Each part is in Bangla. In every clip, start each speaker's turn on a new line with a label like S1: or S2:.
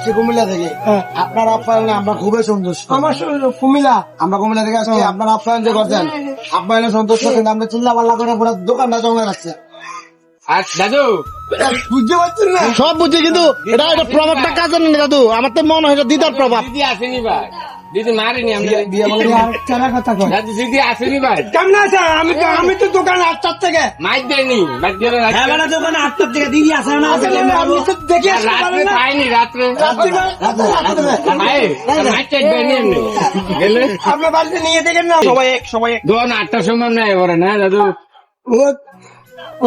S1: আসছি কুমিল্লা থেকে। আপনার আপ্যায়নে আমরা খুবই সন্তুষ্ট।
S2: আমার কুমিল্লা
S1: আমরা কুমিল্লা থেকে আসছি, আপনার আপ্যায়ন যে করছেন আপ্যায়নে সন্তুষ্ট, কিন্তু আমরা চিল্লা পাল্লা করে পুরো দোকানটা জমে রাখছে।
S3: দাদু
S2: বুঝতে পারছেন না?
S4: সব বুঝছি, কিন্তু এটা প্রভাবটা কাজের নেই দাদু। আমার তো মনে হয় এটা দিদার প্রভাব।
S3: দিদি আসেনি ভাই, দিদি মারিনি আমরা।
S1: দিয়ে বলে
S2: চারা কথা কয়।
S3: দাদু দিদি আসেনি ভাই,
S2: কেমন আছে? আমি তো দোকান 8টার থেকে।
S3: মাইক দেয়নি, মাইক দিয়ে
S1: দোকানে 8টার থেকে দিদি আসে না।
S2: আমি তো দেখে আসতে
S3: রাত্রে
S2: পারি না।
S3: খাইনি, রাত্রে মাইক টাইক দেয়নি এমনি গেলে
S2: আপনার বাড়িতে নিয়ে দেখেন না সবাই
S3: দোকান 8টার সময় নেই এবারে না দাদু।
S2: ও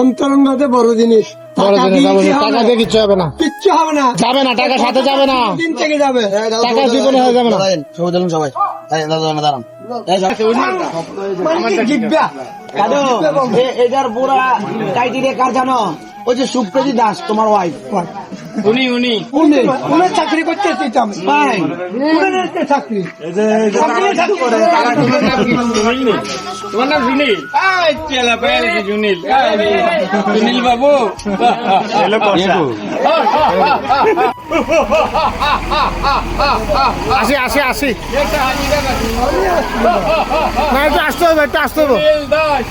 S2: অন্তরঙ্গতে বড় জিনিস।
S4: বড়
S2: টাকা
S4: জিনিস,
S2: দিয়ে
S4: টাকা দিয়ে কিচ্ছু হবে না,
S2: কিচ্ছু হবে না।
S4: যাবে না, টাকা সাথে যাবে না,
S2: দিন থেকে যাবে।
S4: টাকা জীবনে হয়ে যাবে না।
S1: সবাই চলুন, সবাই দাঁড়ান।
S2: মানে জিজ্ঞা
S1: এটার পুরা ক্রাইটেরিয়া কার জানো? ওই যে সুপ্রীতি দাস, তোমার ওয়াইফ।
S3: উনি
S2: উনি চাকরি করতে চাইতাম চাকরি
S3: তোমার নাম সুনীল? চেলা পেয়ে সুনীল, সুনীল বাবু
S4: আসি আসি আসি, না একটু আসতে হবে, একটু আসতে হবে।
S3: দাস